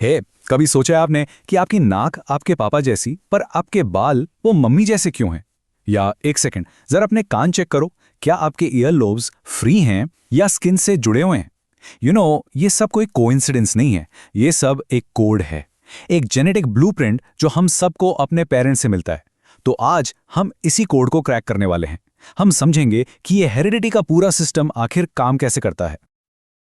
हे, कभी सोचा है आपने कि आपकी नाक आपके पापा जैसी पर आपके बाल वो मम्मी जैसे क्यों हैं? या एक सेकंड जरा अपने कान चेक करो, क्या आपके ईयर लोब्स फ्री हैं या स्किन से जुड़े हुए हैं? ये सब कोई कोइंसिडेंस नहीं है, ये सब एक कोड है, एक जेनेटिक ब्लूप्रिंट जो हम सबको अपने पेरेंट्स से मिलता है। तो आज हम इसी कोड को क्रैक करने वाले हैं। हम समझेंगे कि ये हेरिडिटी का पूरा सिस्टम आखिर काम कैसे करता है।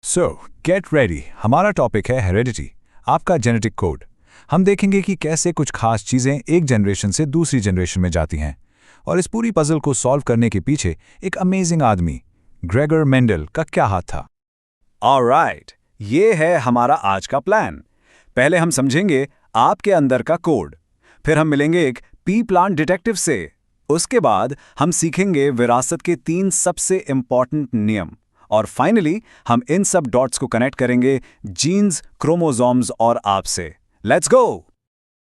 सो गेट रेडी, हमारा टॉपिक है हेरिडिटी, आपका जेनेटिक कोड। हम देखेंगे कि कैसे कुछ खास चीजें एक जनरेशन से दूसरी जनरेशन में जाती हैं, और इस पूरी पजल को सॉल्व करने के पीछे एक अमेजिंग आदमी ग्रेगर मेंडल का क्या हाथ था। ऑलराइट, ये है हमारा आज का प्लान। पहले हम समझेंगे आपके अंदर का कोड, फिर हम मिलेंगे एक पी प्लांट डिटेक्टिव से, उसके बाद हम सीखेंगे विरासत के 3 सबसे इंपॉर्टेंट नियम, और फाइनली हम इन सब डॉट्स को कनेक्ट करेंगे जीन्स, क्रोमोसोम्स और आपसे। Let's go.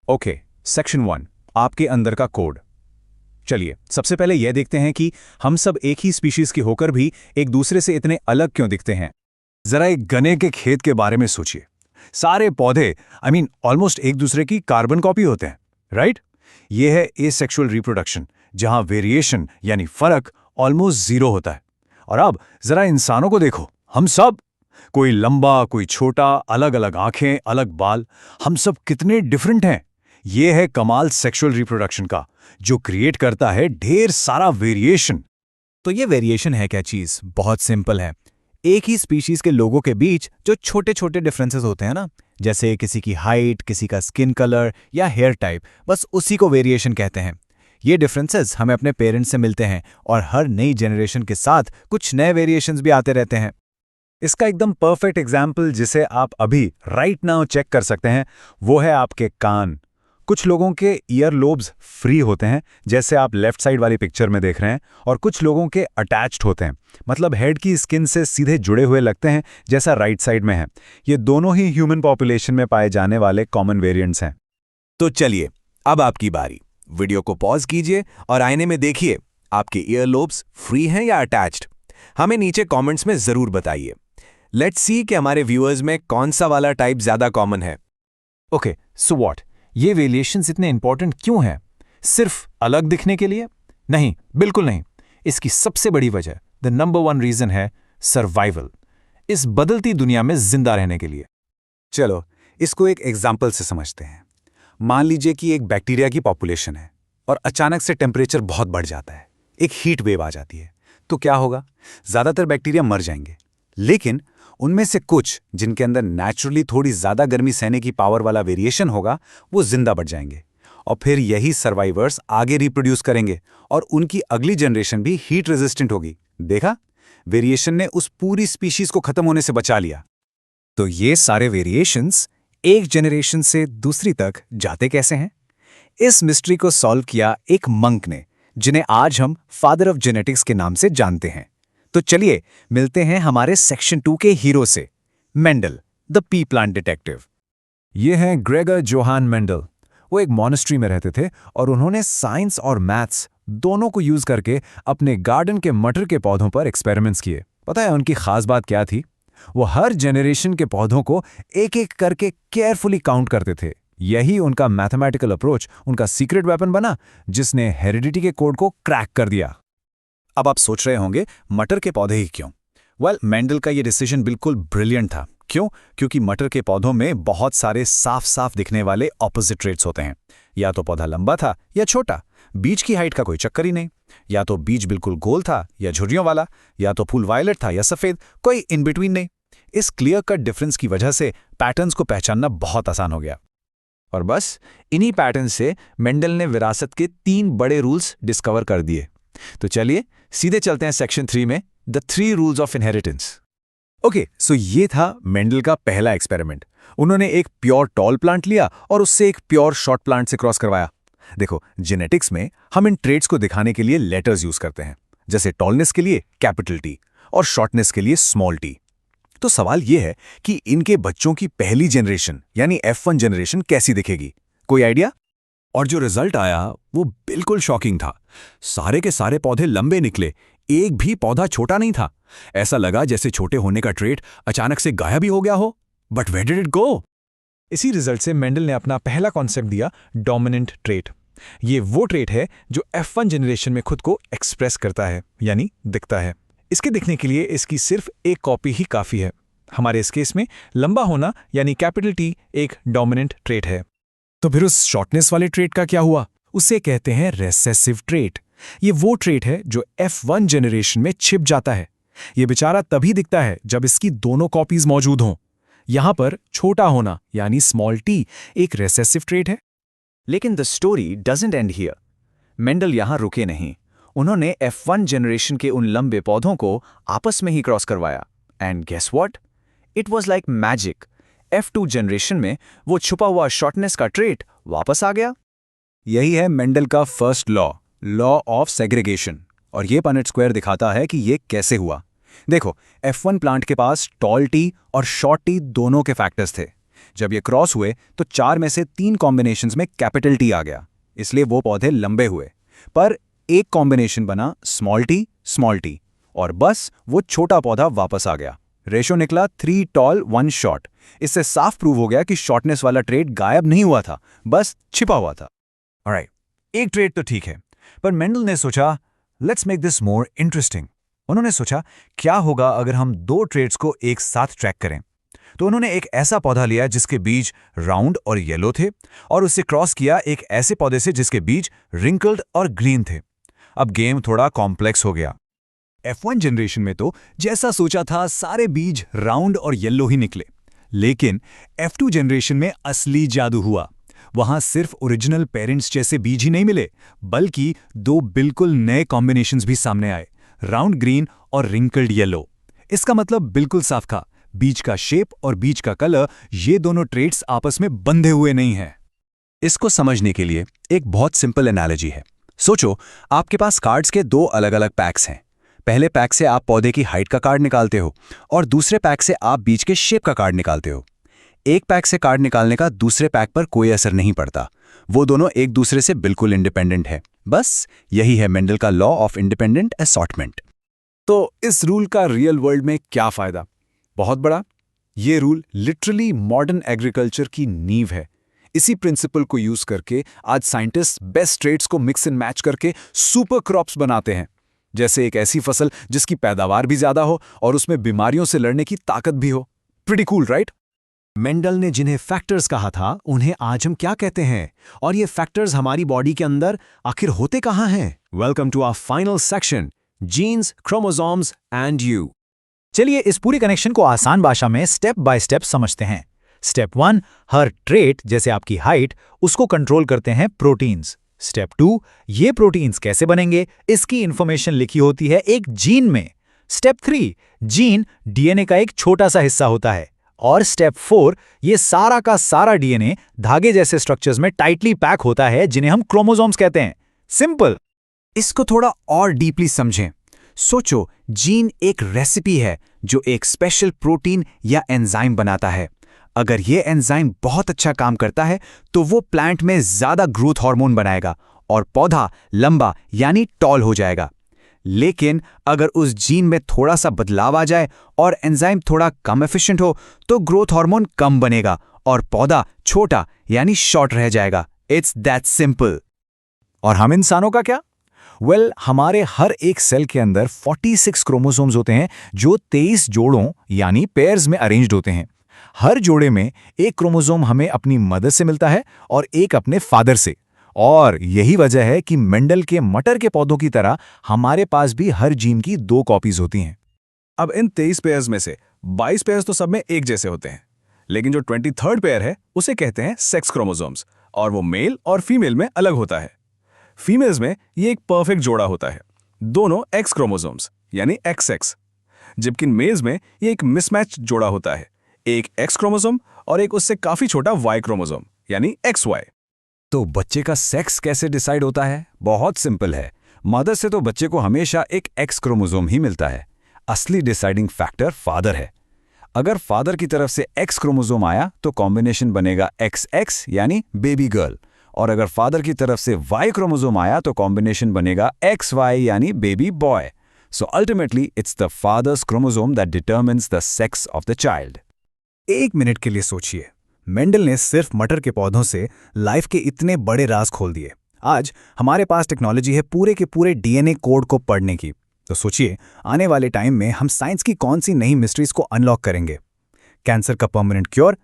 ओके, सेक्शन 1, आपके अंदर का कोड। चलिए सबसे पहले यह देखते हैं कि हम सब एक ही स्पीशीज के होकर भी एक दूसरे से इतने अलग क्यों दिखते हैं। जरा एक गन्ने के खेत के बारे में सोचिए। सारे पौधे ऑलमोस्ट एक दूसरे की कार्बन कॉपी होते हैं, राइट? ये है एसेक्सुअल रिप्रोडक्शन, जहां वेरिएशन यानी फर्क ऑलमोस्ट जीरो होता है। और अब जरा इंसानों को देखो, हम सब, कोई लंबा कोई छोटा, अलग अलग आंखें, अलग बाल, हम सब कितने डिफरेंट हैं। ये है कमाल सेक्सुअल रिप्रोडक्शन का, जो क्रिएट करता है ढेर सारा वेरिएशन। तो ये वेरिएशन है क्या चीज? बहुत सिंपल है। एक ही स्पीशीज के लोगों के बीच जो छोटे छोटे डिफरेंसेस होते हैं ना, जैसे किसी की हाइट, किसी का स्किन कलर या हेयर टाइप, बस उसी को वेरिएशन कहते हैं। ये डिफरेंसेस हमें अपने पेरेंट्स से मिलते हैं, और हर नई जनरेशन के साथ कुछ नए वेरिएशंस भी आते रहते हैं। इसका एकदम परफेक्ट एग्जाम्पल जिसे आप अभी राइट नाउ चेक कर सकते हैं, वो है आपके कान। कुछ लोगों के ईयर लोब्स फ्री होते हैं, जैसे आप लेफ्ट साइड वाली पिक्चर में देख रहे हैं, और कुछ लोगों के अटैच्ड होते हैं, मतलब हेड की स्किन से सीधे जुड़े हुए लगते हैं, जैसा राइट साइड में है। ये दोनों ही ह्यूमन पॉपुलेशन में पाए जाने वाले कॉमन वेरिएंट्स हैं। तो चलिए, अब आपकी बारी। वीडियो को पॉज कीजिए और आईने में देखिए, आपके ईयर लोब्स फ्री हैं या अटैच्ड। हमें नीचे कमेंट्स में जरूर बताइए। लेट्स सी कि हमारे व्यूअर्स में कौन सा वाला टाइप ज्यादा कॉमन है। Okay, so what? ये वेरिएशंस इतने इंपॉर्टेंट क्यों हैं? सिर्फ अलग दिखने के लिए? नहीं, बिल्कुल नहीं। इसकी सबसे बड़ी वजह, द नंबर 1 रीजन है सर्वाइवल, इस बदलती दुनिया में जिंदा रहने के लिए। चलो इसको एक एग्जाम्पल से समझते हैं। मान लीजिए कि एक बैक्टीरिया की पॉपुलेशन है और अचानक से टेम्परेचर बहुत बढ़ जाता है, एक हीट वेव आ जाती है। तो क्या होगा? ज़्यादातर बैक्टीरिया मर जाएंगे, लेकिन उनमें से कुछ जिनके अंदर नेचुरली थोड़ी ज़्यादा गर्मी सहने की पावर वाला वेरिएशन होगा, वो जिंदा बढ़ जाएंगे, और फिर यही सर्वाइवर्स आगे रिप्रोड्यूस करेंगे, और उनकी अगली जनरेशन भी हीट रेजिस्टेंट होगी। देखा, वेरिएशन ने उस पूरी स्पीशीज को खत्म होने से बचा लिया। तो ये सारे वेरिएशंस एक जनरेशन से दूसरी तक जाते कैसे हैं? इस मिस्ट्री को सॉल्व किया एक मंक ने, जिन्हें आज हम फादर ऑफ जेनेटिक्स के नाम से जानते हैं। तो चलिए मिलते हैं हमारे सेक्शन 2 के हीरो से, Mendel, the P plant detective. ये हैं ग्रेगर जोहान मेंडल। वो एक मॉनेस्ट्री में रहते थे, और उन्होंने साइंस और मैथ्स दोनों को यूज करके अपने गार्डन के मटर के पौधों पर एक्सपेरिमेंट्स किए। पता है उनकी खास बात क्या थी? वो हर जनरेशन के पौधों को एक एक करके केयरफुली काउंट करते थे। यही उनका मैथमेटिकल अप्रोच उनका सीक्रेट वेपन बना, जिसने हेरिडिटी के कोड को क्रैक कर दिया। अब आप सोच रहे होंगे, मटर के पौधे ही क्यों? वेल, मेंडल का ये डिसीजन बिल्कुल ब्रिलियंट था। क्यों? क्योंकि मटर के पौधों में बहुत सारे साफ साफ दिखने वाले ऑपोजिट ट्रेट्स होते हैं। या तो पौधा लंबा था या छोटा, बीज की हाइट का कोई चक्कर ही नहीं, या तो बीज बिल्कुल गोल था या झुर्रियों वाला, या तो फूल वायलेट था या सफेद, कोई इन बिटवीन नहीं। इस क्लियर कट डिफरेंस की वजह से पैटर्न्स को पहचानना बहुत आसान हो गया। और बस इन्हीं पैटर्न से मेंडल ने विरासत के 3 बड़े रूल्स डिस्कवर कर दिए। तो चलिए सीधे चलते हैं सेक्शन 3 में, the 3 rules of inheritance. Okay, so ये था मेंडल का पहला एक्सपेरिमेंट। उन्होंने एक प्योर टॉल प्लांट लिया और उससे एक प्योर शॉर्ट प्लांट से क्रॉस करवाया। देखो, जेनेटिक्स में हम इन ट्रेट्स को दिखाने के लिए लेटर्स यूज करते हैं, जैसे टॉलनेस के लिए कैपिटल टी और शॉर्टनेस के लिए स्मॉल टी। तो सवाल यह है कि इनके बच्चों की पहली जनरेशन यानी F1 जनरेशन कैसी दिखेगी? कोई आइडिया? और जो रिजल्ट आया वो बिल्कुल शॉकिंग था। सारे के सारे पौधे लंबे निकले, एक भी पौधा छोटा नहीं था। ऐसा लगा जैसे छोटे होने का ट्रेट अचानक से गायब ही हो गया हो। But where did it go? इसी रिजल्ट से मेंडल ने अपना पहला कॉन्सेप्ट दिया, डोमिनेंट ट्रेट। ये वो ट्रेट है जो F1 जनरेशन में खुद को एक्सप्रेस करता है, यानी दिखता है। इसके दिखने के लिए इसकी सिर्फ एक कॉपी ही काफ़ी है। हमारे इस केस में लंबा होना यानी कैपिटल T एक डोमिनेंट ट्रेट है। तो फिर उस शॉर्टनेस वाले ट्रेट का क्या हुआ? उसे कहते हैं रेसेसिव ट्रेट। ये वो ट्रेट है जो F1 जनरेशन में छिप जाता है। ये बेचारा तभी दिखता है जब इसकी दोनों कॉपीज मौजूद हों। यहां पर छोटा होना यानी स्मॉल t एक रेसेसिव ट्रेट है। लेकिन the story doesn't and here. Mendel यहां रुके नहीं। उन्होंने F1 जनरेशन के उन लंबे पौधों को आपस में ही क्रॉस करवाया। And guess what? It was like magic. F2 generation में वो छुपा हुआ शॉर्टनेस का ट्रेट वापस आ गया। यही है मेंडल का फर्स्ट लॉ ऑफ सेग्रीगेशन। और ये पनेट स्क्वायर दिखाता है कि ये कैसे हुआ। देखो, F1 प्लांट के पास टॉल टी और शॉर्ट टी दोनों के फैक्टर्स थे। जब ये क्रॉस हुए तो 4 में से 3 कॉम्बिनेशंस में कैपिटल टी आ गया, इसलिए वो पौधे लंबे हुए। पर एक कॉम्बिनेशन बना स्मॉल टी, और बस वो छोटा पौधा वापस आ गया। रेशो निकला 3 टॉल 1 शॉर्ट। इससे साफ प्रूव हो गया कि शॉर्टनेस वाला ट्रेट गायब नहीं हुआ था, बस छिपा हुआ था। ऑलराइट, एक ट्रेट तो ठीक है, पर मेंडल ने सोचा let's make this more interesting. उन्होंने सोचा क्या होगा अगर हम 2 ट्रेट्स को एक साथ ट्रैक करें। तो उन्होंने एक ऐसा पौधा लिया जिसके बीज राउंड और येलो थे, और उससे क्रॉस किया एक ऐसे पौधे से जिसके बीज रिंकल्ड और ग्रीन थे। अब गेम थोड़ा कॉम्प्लेक्स हो गया। F1 जनरेशन में तो जैसा सोचा था सारे बीज राउंड और येलो ही निकले, लेकिन F2 जनरेशन में असली जादू हुआ। वहां सिर्फ ओरिजिनल पेरेंट्स जैसे बीज ही नहीं मिले, बल्कि 2 बिल्कुल नए कॉम्बिनेशंस भी सामने आए, राउंड ग्रीन और रिंकल्ड येलो। इसका मतलब बिल्कुल साफ था, बीज का शेप और बीज का कलर, ये दोनों ट्रेट्स आपस में बंधे हुए नहीं हैं। इसको समझने के लिए एक बहुत सिंपल एनालॉजी है। सोचो, आपके पास कार्ड्स के 2 अलग-अलग पैक्स हैं। पहले पैक से आप पौधे की हाइट का कार्ड निकालते हो और दूसरे पैक से आप बीज के शेप का कार्ड निकालते हो। एक पैक से कार्ड निकालने का दूसरे पैक पर कोई असर नहीं पड़ता, वो दोनों एक दूसरे से बिल्कुल इंडिपेंडेंट है। बस यही है मेंडल का लॉ ऑफ इंडिपेंडेंट असॉर्टमेंट। तो इस रूल का रियल वर्ल्ड में क्या फायदा? बहुत बड़ा। ये रूल लिटरली मॉडर्न एग्रीकल्चर की नींव है। इसी प्रिंसिपल को यूज करके आज साइंटिस्ट बेस्ट ट्रेट्स को मिक्स एंड मैच करके सुपर क्रॉप्स बनाते हैं। जैसे एक ऐसी फसल जिसकी पैदावार भी ज्यादा हो और उसमें बीमारियों से लड़ने की ताकत भी हो। Pretty cool, right? मेंडल ने जिन्हें फैक्टर्स कहा था उन्हें आज हम क्या कहते हैं, और ये फैक्टर्स हमारी बॉडी के अंदर आखिर होते कहाँ हैं? Welcome to our final section, genes, chromosomes and you. चलिए इस पूरी कनेक्शन को आसान भाषा में स्टेप बाय स्टेप समझते हैं। स्टेप 1, हर ट्रेट जैसे आपकी हाइट, उसको कंट्रोल करते हैं प्रोटीन्स। स्टेप 2, ये प्रोटीन्स कैसे बनेंगे, इसकी इंफॉर्मेशन लिखी होती है एक जीन में। स्टेप 3, जीन डीएनए का एक छोटा सा हिस्सा होता है। और स्टेप 4, ये सारा का सारा डीएनए धागे जैसे स्ट्रक्चर्स में टाइटली पैक होता है, जिन्हें हम क्रोमोसोम्स कहते हैं। सिंपल। इसको थोड़ा और डीपली समझें। सोचो, जीन एक रेसिपी है जो एक स्पेशल प्रोटीन या एंजाइम बनाता है। अगर ये एंजाइम बहुत अच्छा काम करता है तो वो प्लांट में ज्यादा ग्रोथ हार्मोन बनाएगा और पौधा लंबा यानी टॉल हो जाएगा। लेकिन अगर उस जीन में थोड़ा सा बदलाव आ जाए और एंजाइम थोड़ा कम एफिशिएंट हो तो ग्रोथ हार्मोन कम बनेगा और पौधा छोटा यानी शॉर्ट रह जाएगा। It's that simple. और हम इंसानों का क्या? हमारे हर एक सेल के अंदर 46 क्रोमोसोम्स होते हैं जो 23 जोड़ों यानी पेयर्स में अरेंज्ड होते हैं। हर जोड़े में एक क्रोमोसोम हमें अपनी मदर से मिलता है और एक अपने फादर से। और यही वजह है कि मेंडल के मटर के पौधों की तरह हमारे पास भी हर जीन की 2 कॉपीज होती हैं। अब इन 23 पेयर्स में से 22 पेयर्स तो सब में एक जैसे होते हैं, लेकिन जो 23rd पेयर है उसे कहते हैं सेक्स क्रोमोसोम्स, और वो मेल और फीमेल में अलग होता है। फीमेल्स में ये एक परफेक्ट जोड़ा होता है, दोनों एक्स क्रोमोसोम्स यानी XX, जबकि मेल्स में ये एक मिसमैच जोड़ा होता है, एक एक्स क्रोमोसोम और एक उससे काफी छोटा Y क्रोमोसोम यानी XY। तो बच्चे का सेक्स कैसे डिसाइड होता है? बहुत सिंपल है। मदर से तो बच्चे को हमेशा एक एक्स क्रोमोसोम ही मिलता है। असली डिसाइडिंग फैक्टर फादर है। अगर फादर की तरफ से एक्स क्रोमोसोम आया तो कॉम्बिनेशन बनेगा XX यानी बेबी गर्ल, और अगर फादर की तरफ से Y क्रोमोसोम आया तो कॉम्बिनेशन बनेगा XY यानी baby boy. So ultimately it's the father's chromosome that determines the sex of the child. एक मिनट के लिए सोचिए, मेंडल ने सिर्फ मटर के पौधों से लाइफ के इतने बड़े राज खोल दिए। आज हमारे पास टेक्नोलॉजी है पूरे के पूरे डीएनए कोड को पढ़ने की। तो सोचिए, आने वाले टाइम में हम साइंस की कौन सी नई मिस्ट्रीज को अनलॉक करेंगे? कैंसर का परमानेंट क्योर,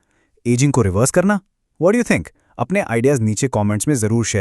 एजिंग को रिवर्स करना? What do you think? अपने आइडियाज नीचे कमेंट्स में जरूर शेयर